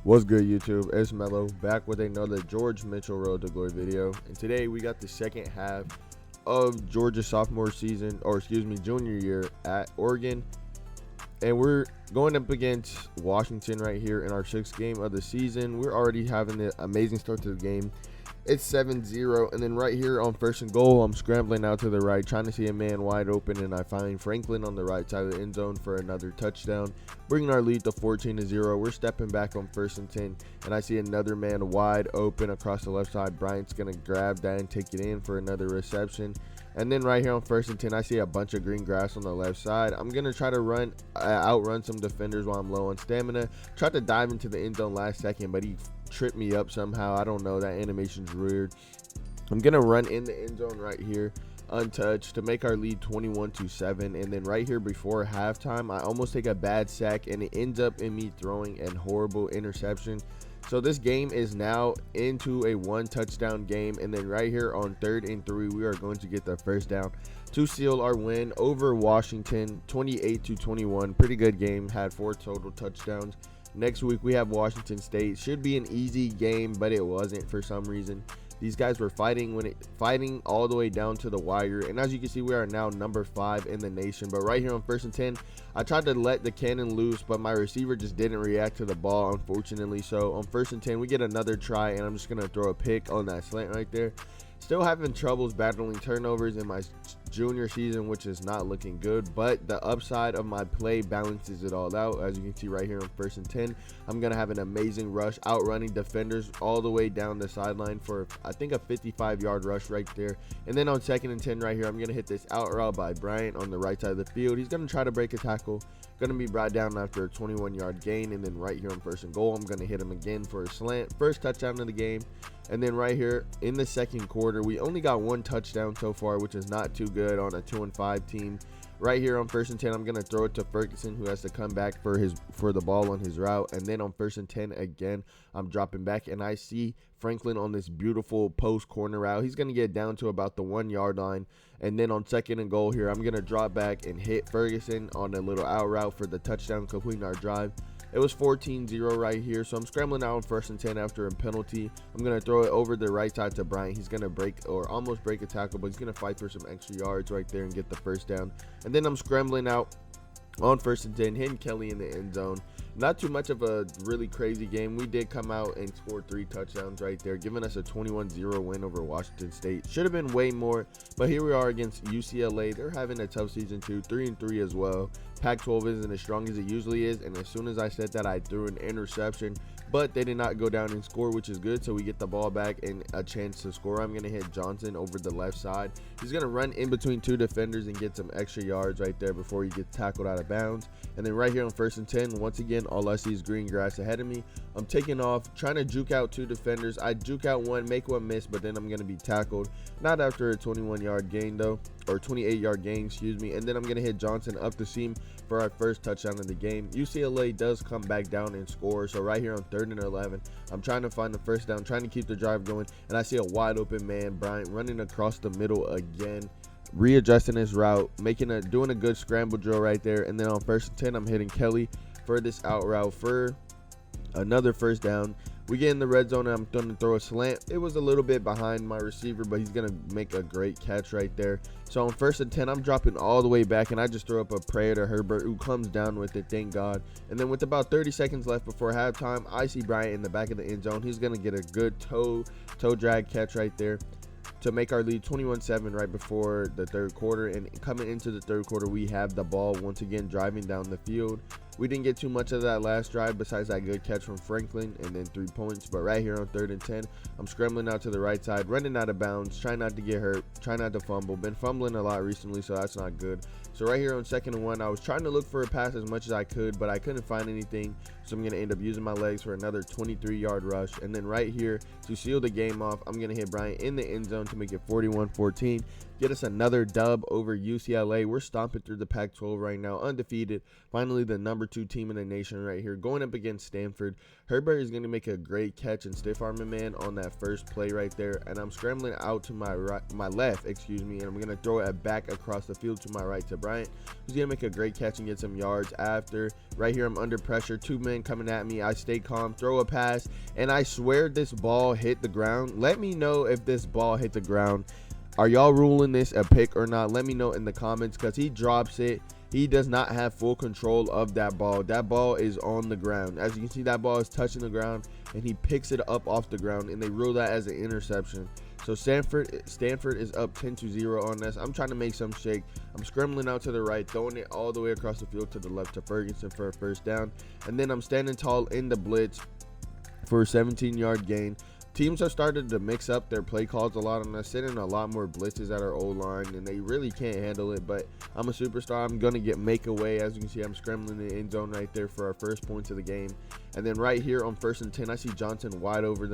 What's good, YouTube? It's Mello back with another George Mitchell Road to Glory video, and today we got the second half of Georgia's sophomore season, or excuse me, junior year at Oregon, and we're going up against Washington right here in our sixth game of the season. We're already having an amazing start to the game. It's 7-0, and then right here on first and goal, I'm scrambling out to the right, trying to see a man wide open, and I find Franklin on the right side of the end zone for another touchdown, bringing our lead to 14-0. We're stepping back on first and 10, and I see another man wide open across the left side. Bryant's going to grab that and take it in for another reception. And then right here on first and 10, I see a bunch of green grass on the left side. I'm going to try to outrun some defenders while I'm low on stamina. Tried to dive into the end zone last second, but he tripped me up somehow. I don't know. That animation's weird. I'm going to run in the end zone right here, untouched, to make our lead 21-7. And then right here before halftime, I almost take a bad sack, and it ends up in me throwing a horrible interception. So this game is now into a one touchdown game, and then right here on 3rd and 3, we are going to get the first down to seal our win over Washington, 28-21. Pretty good game, had 4 total touchdowns. Next week we have Washington State. Should be an easy game, but it wasn't for some reason. These guys were fighting all the way down to the wire, and as you can see, we are now number 5 in the nation. But right here on first and 10, I tried to let the cannon loose, but my receiver just didn't react to the ball, unfortunately. So on first and 10, we get another try, and I'm just gonna throw a pick on that slant right there. Still having troubles battling turnovers in my junior season, which is not looking good, but the upside of my play balances it all out. As you can see right here on first and 10, I'm gonna have an amazing rush, outrunning defenders all the way down the sideline for I think a 55-yard rush right there. And then on 2nd and 10 right here, I'm gonna hit this out route by Bryant on the right side of the field. He's gonna try to break a tackle, gonna be brought down after a 21-yard gain. And then right here on first and goal, I'm gonna hit him again for a slant, first touchdown of the game. And then right here in the second quarter, we only got 1 touchdown so far, which is not too good on a 2-5 team. Right here on first and 10, I'm going to throw it to Ferguson, who has to come back for the ball on his route. And then on first and 10 again, I'm dropping back, and I see Franklin on this beautiful post corner route. He's going to get down to about the 1-yard line. And then on 2nd and goal here, I'm going to drop back and hit Ferguson on a little out route for the touchdown, completing our drive. It was 14-0 right here, so I'm scrambling out on first and 10 after a penalty. I'm going to throw it over the right side to Bryant. He's going to break or almost break a tackle, but he's going to fight for some extra yards right there and get the first down. And then I'm scrambling out on first and 10, hitting Kelly in the end zone. Not too much of a really crazy game. We did come out and score 3 touchdowns right there, giving us a 21-0 win over Washington State. Should have been way more, but here we are against UCLA. They're having a tough season too, 3-3 as well. Pac-12 isn't as strong as it usually is, and as soon as I said that, I threw an interception, but they did not go down and score, which is good. So we get the ball back and a chance to score. I'm going to hit Johnson over the left side. He's going to run in between 2 defenders and get some extra yards right there before he gets tackled out of bounds. And then right here on first and 10, once again, all I see is green grass ahead of me. I'm taking off, trying to juke out 2 defenders. I juke out one, make one miss, but then I'm going to be tackled. Not after a 21-yard gain though, or 28-yard gain, excuse me. And then I'm going to hit Johnson up the seam for our first touchdown of the game. UCLA does come back down and score. So right here on 3rd and 11, I'm trying to find the first down, trying to keep the drive going, and I see a wide open man, Bryant, running across the middle again, readjusting his route, doing a good scramble drill right there. And then on first and 10, I'm hitting Kelly for this out route for another first down. We get in the red zone, and I'm going to throw a slant. It was a little bit behind my receiver, but he's going to make a great catch right there. So on first and 10, I'm dropping all the way back, and I just throw up a prayer to Herbert, who comes down with it, thank God. And then with about 30 seconds left before halftime, I see Bryant in the back of the end zone. He's going to get a good toe drag catch right there to make our lead 21-7 right before the 3rd quarter. And coming into the 3rd quarter, we have the ball once again driving down the field. We didn't get too much of that last drive besides that good catch from Franklin and then 3 points. But right here on 3rd and 10, I'm scrambling out to the right side, running out of bounds, trying not to get hurt, trying not to fumble. Been fumbling a lot recently, so that's not good. So right here on 2nd and 1, I was trying to look for a pass as much as I could, but I couldn't find anything. So I'm going to end up using my legs for another 23-yard rush. And then right here, to seal the game off, I'm going to hit Bryant in the end zone to make it 41-14. get us another dub over UCLA. We're stomping through the Pac-12 right now, undefeated. Finally, the number 2 team in the nation right here, going up against Stanford. Herbert is going to make a great catch and stiff arm a man on that first play right there, and I'm scrambling out to my left, and I'm going to throw it back across the field to my right to Bryant, who's going to make a great catch and get some yards after. Right here, I'm under pressure, 2 men coming at me. I stay calm, throw a pass, and I swear this ball hit the ground. Let me know if this ball hit the ground. Are y'all ruling this a pick or not? Let me know in the comments, because he drops it. He does not have full control of that ball. That ball is on the ground. As you can see, that ball is touching the ground, and he picks it up off the ground, and they rule that as an interception. So Stanford is up 10-0 on this. I'm trying to make some shake. I'm scrambling out to the right, throwing it all the way across the field to the left to Ferguson for a first down. And then I'm standing tall in the blitz for a 17-yard gain. Teams have started to mix up their play calls a lot on us, sending a lot more blitzes at our O-line, and they really can't handle it. But I'm a superstar. I'm going to make a way. As you can see, I'm scrambling in the end zone right there for our first points of the game. And then right here on 1st and 10, I see Johnson wide open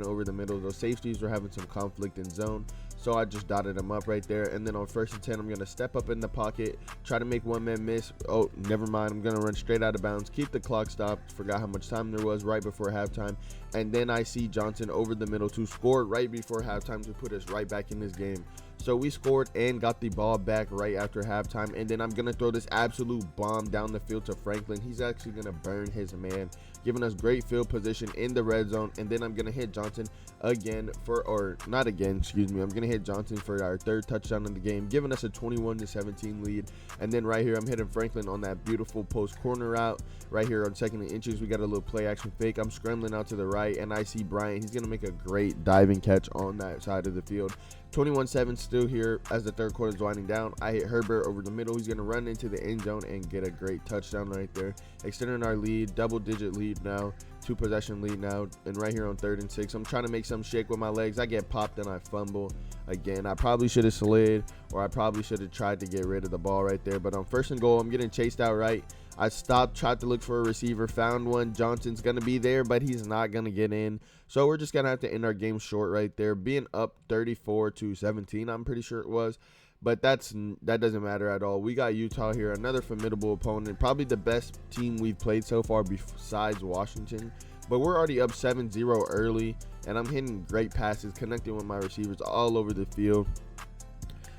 over the middle. Those safeties were having some conflict in zone, so I just dotted them up right there. And then on 1st and 10, I'm going to step up in the pocket, try to make one man miss. Oh, never mind. I'm going to run straight out of bounds, keep the clock stopped. Forgot how much time there was right before halftime. And then I see Johnson over the middle to score right before halftime to put us right back in this game. So we scored and got the ball back right after halftime. And then I'm going to throw this absolute bomb down the field to Franklin. He's actually going to burn his man, giving us great field position in the red zone. And then I'm going to hit Johnson again I'm going to hit Johnson for our 3rd touchdown of the game, giving us a 21-17 lead. And then right here, I'm hitting Franklin on that beautiful post corner route. Right here on 2nd and inches, we got a little play action fake. I'm scrambling out to the right, and I see Bryant. He's going to make a great diving catch on that side of the field. 21-7 still here as the 3rd quarter is winding down. I hit Herbert over the middle. He's going to run into the end zone and get a great touchdown right there, extending our lead, double-digit lead now, 2-possession lead now. And right here on 3rd and 6, I'm trying to make some shake with my legs. I get popped and I fumble again. I probably should have slid, or I probably should have tried to get rid of the ball right there. But on 1st and goal, I'm getting chased out right. I stopped, tried to look for a receiver, found one. Johnson's going to be there, but he's not going to get in. So we're just going to have to end our game short right there, being up 34-17, I'm pretty sure it was. But that doesn't matter at all. We got Utah here, another formidable opponent, probably the best team we've played so far besides Washington. But we're already up 7-0 early, and I'm hitting great passes, connecting with my receivers all over the field.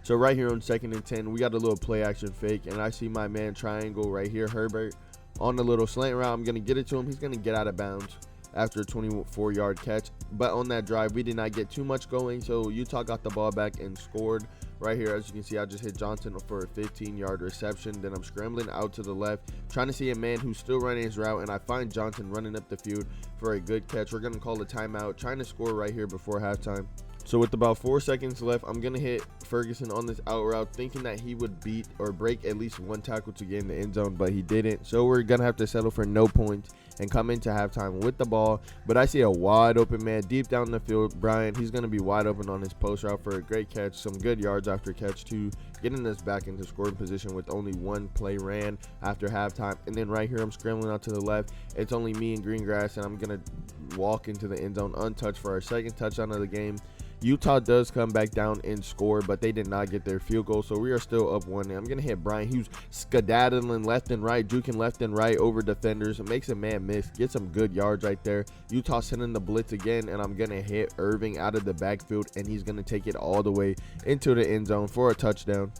So right here on 2nd and 10, we got a little play action fake, and I see my man triangle right here, Herbert, on the little slant route. I'm going to get it to him. He's going to get out of bounds after a 24-yard catch. But on that drive, we did not get too much going, so Utah got the ball back and scored. Right here, as you can see, I just hit Johnson for a 15-yard reception. Then I'm scrambling out to the left, trying to see a man who's still running his route, and I find Johnson running up the field for a good catch. We're going to call a timeout, trying to score right here before halftime. So with about 4 seconds left, I'm going to hit Ferguson on this out route, thinking that he would beat or break at least one tackle to get in the end zone, but he didn't. So we're going to have to settle for no points and come into halftime with the ball. But I see a wide open man deep down the field. Bryant, he's going to be wide open on his post route for a great catch, some good yards after catch too, getting us back into scoring position with only one play ran after halftime. And then right here, I'm scrambling out to the left. It's only me and Greengrass, and I'm going to walk into the end zone untouched for our 2nd touchdown of the game. Utah does come back down and score, but they did not get their field goal, so we are still up 1. I'm going to hit Bryant, who's skedaddling left and right, juking left and right over defenders. It makes a man miss, get some good yards right there. Utah sending the blitz again, and I'm going to hit Irving out of the backfield, and he's going to take it all the way into the end zone for a touchdown.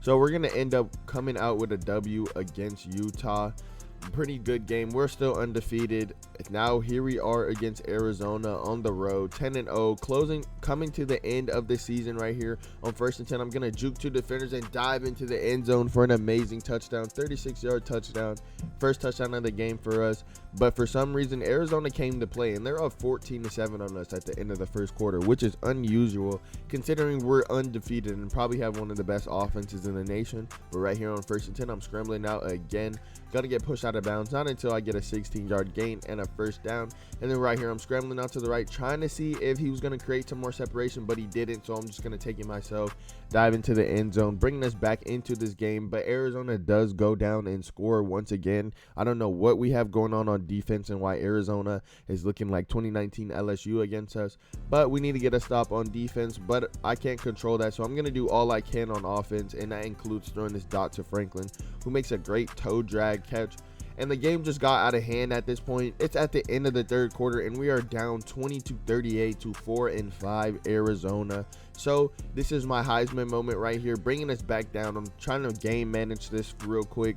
So we're going to end up coming out with a W against Utah. Pretty good game. We're still undefeated. Now here we are against Arizona on the road, 10-0, coming to the end of the season right here on 1st and 10. I'm gonna juke 2 defenders and dive into the end zone for an amazing touchdown, 36-yard touchdown, first touchdown of the game for us. But for some reason, Arizona came to play, and they're up 14-7 on us at the end of the 1st quarter, which is unusual considering we're undefeated and probably have one of the best offenses in the nation. But right here on 1st and 10, I'm scrambling out again. Gonna get pushed out out of bounds, not until I get a 16-yard gain and a first down. And then right here, I'm scrambling out to the right, trying to see if he was going to create some more separation, but he didn't. So I'm just going to take it myself, dive into the end zone, bringing us back into this game. But Arizona does go down and score once again. I don't know what we have going on defense and why Arizona is looking like 2019 LSU against us, but we need to get a stop on defense. But I can't control that, so I'm going to do all I can on offense, and that includes throwing this dot to Franklin, who makes a great toe drag catch. And the game just got out of hand at this point. It's at the end of the third quarter, and we are down 20-38 to 4-5 Arizona. So this is my Heisman moment right here, bringing us back down. I'm trying to game manage this real quick.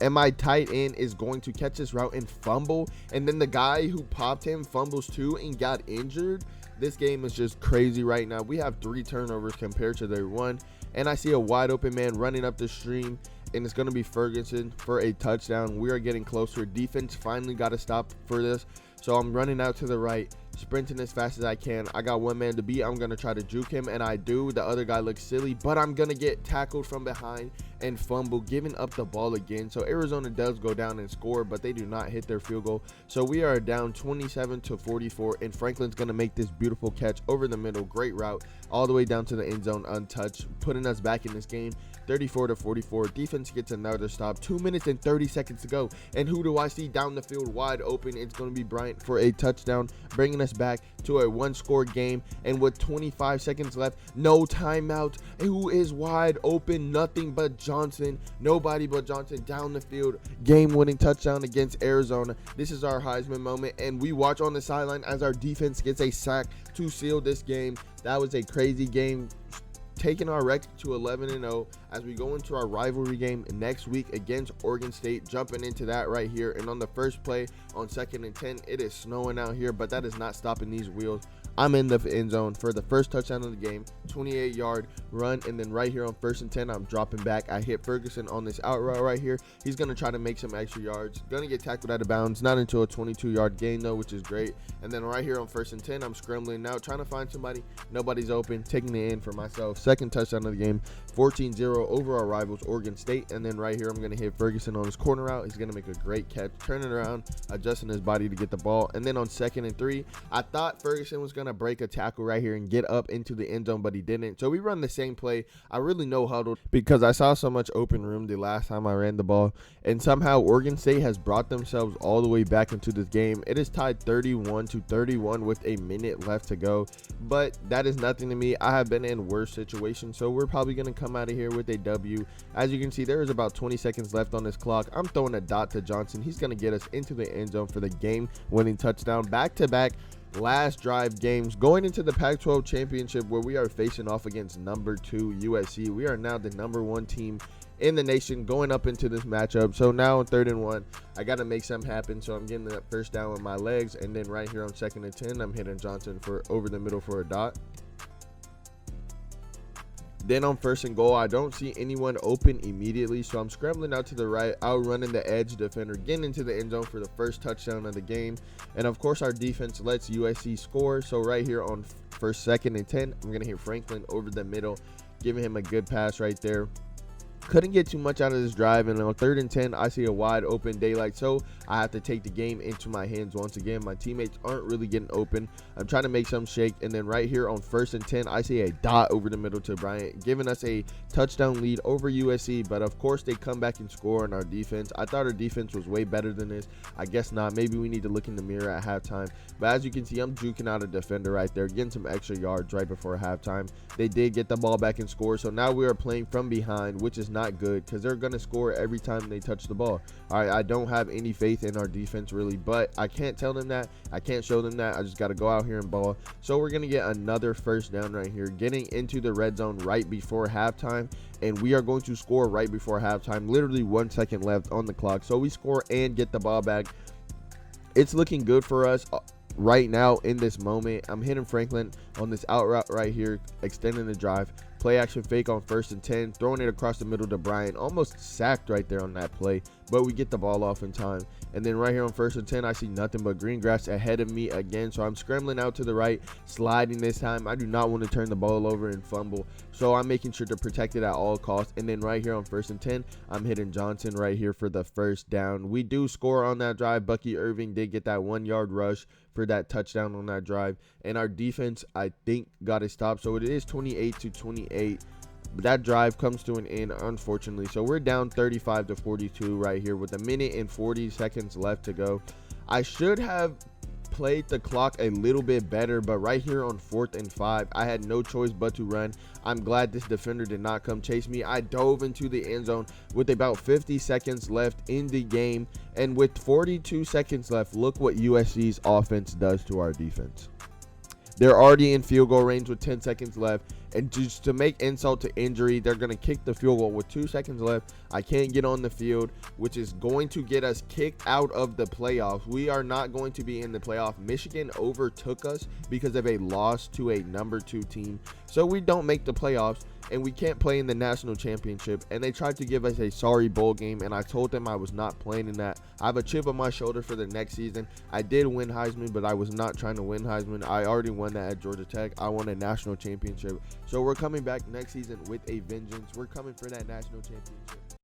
And my tight end is going to catch this route and fumble. And then the guy who popped him fumbles too and got injured. This game is just crazy right now. We have 3 turnovers compared to their 1. And I see a wide open man running up the stream, and it's going to be Ferguson for a touchdown. We are getting closer. Defense finally got to stop for this. So I'm running out to the right, sprinting as fast as I can. I got one man to beat. I'm going to try to juke him, and I do. The other guy looks silly, but I'm going to get tackled from behind and fumble, giving up the ball again. So Arizona does go down and score, but they do not hit their field goal. So we are down 27-44, and Franklin's going to make this beautiful catch over the middle. Great route all the way down to the end zone untouched, putting us back in this game 34-44. Defense gets another stop. 2 minutes and 30 seconds to go. And who do I see down the field wide open? It's going to be Bryant for a touchdown, bringing us back to a 1-score game. And with 25 seconds left, no timeout. Who is wide open? Nothing but Johnson. Nobody but Johnson down the field. Game-winning touchdown against Arizona. This is our Heisman moment, and we watch on the sideline as our defense gets a sack to seal this game. That was a crazy game, taking our record to 11-0 as we go into our rivalry game next week against Oregon State. Jumping into that right here, and on the first play on 2nd and 10, it is snowing out here, but that is not stopping these wheels. I'm in the end zone for the first touchdown of the game, 28-yard run, and then right here on 1st and 10, I'm dropping back. I hit Ferguson on this out route right here. He's going to try to make some extra yards. Going to get tackled out of bounds, not until a 22-yard gain though, which is great. And then right here on 1st and 10, I'm scrambling now, trying to find somebody. Nobody's open, taking it in for myself. Second touchdown of the game, 14-0 over our rivals, Oregon State. And then right here, I'm going to hit Ferguson on his corner route. He's going to make a great catch, turning around, adjusting his body to get the ball. And then on 2nd and 3, I thought Ferguson was going to break a tackle right here and get up into the end zone, but he didn't. So we run the same play. I really no huddled because I saw so much open room the last time I ran the ball, and somehow Oregon State has brought themselves all the way back into this game. It is tied 31-31 with a minute left to go, but that is nothing to me. I have been in worse situations, so we're probably going to come out of here with a W. As you can see, there is about 20 seconds left on this clock. I'm throwing a dot to Johnson. He's going to get us into the end zone for the game-winning touchdown. Back-to-back last drive games going into the Pac-12 championship, where we are facing off against number 2 USC. We are now the number 1 team in the nation going up into this matchup. So now on 3rd and 1, I got to make something happen. So I'm getting that first down with my legs, and then right here on 2nd and 10, I'm hitting Johnson for over the middle for a dot. Then on 1st and goal, I don't see anyone open immediately, so I'm scrambling out to the right, outrunning the edge defender, getting into the end zone for the first touchdown of the game. And of course, our defense lets USC score. So right here on 1st, 2nd, and 10, I'm going to hit Franklin over the middle, giving him a good pass right there. Couldn't get too much out of this drive, and on 3rd and 10, I see a wide open daylight, so I have to take the game into my hands once again. My teammates aren't really getting open. I'm trying to make some shake, and then right here on 1st and 10, I see a dot over the middle to Bryant, giving us a touchdown lead over USC, but of course they come back and score on our defense. I thought our defense was way better than this. I guess not. Maybe we need to look in the mirror at halftime, but as you can see, I'm juking out a defender right there, getting some extra yards right before halftime. They did get the ball back and score, so now we are playing from behind, which is not good because they're going to score every time they touch the ball. All right, I don't have any faith in our defense really, but I can't tell them that. I can't show them that. I just got to go out here and ball. So we're going to get another first down right here, getting into the red zone right before halftime, and we are going to score right before halftime, literally 1 second left on the clock. So we score and get the ball back. It's looking good for us right now in this moment. I'm hitting Franklin on this out route right here, extending the drive. Play action fake on 1st and 10, throwing it across the middle to Bryant. Almost sacked right there on that play, but we get the ball off in time. And then right here on 1st and 10, I see nothing but green grass ahead of me again. So I'm scrambling out to the right, sliding this time. I do not want to turn the ball over and fumble, so I'm making sure to protect it at all costs. And then right here on 1st and 10, I'm hitting Johnson right here for the first down. We do score on that drive. Bucky Irving did get that 1-yard rush for that touchdown on that drive. And our defense, I think, got it stopped. So it is 28-28. That drive comes to an end, unfortunately. So we're down 35-42 right here with 1:40 seconds left to go. I should have played the clock a little bit better, but right here on 4th and 5, I had no choice but to run. I'm glad this defender did not come chase me. I dove into the end zone with about 50 seconds left in the game, and with 42 seconds left, look what USC's offense does to our defense. They're already in field goal range with 10 seconds left. And just to make insult to injury, they're going to kick the field goal with 2 seconds left. I can't get on the field, which is going to get us kicked out of the playoffs. We are not going to be in the playoff. Michigan overtook us because of a loss to a number 2 team. So we don't make the playoffs, and we can't play in the national championship. And they tried to give us a sorry bowl game, and I told them I was not playing in that. I have a chip on my shoulder for the next season. I did win Heisman, but I was not trying to win Heisman. I already won that at Georgia Tech. I won a national championship. So we're coming back next season with a vengeance. We're coming for that national championship.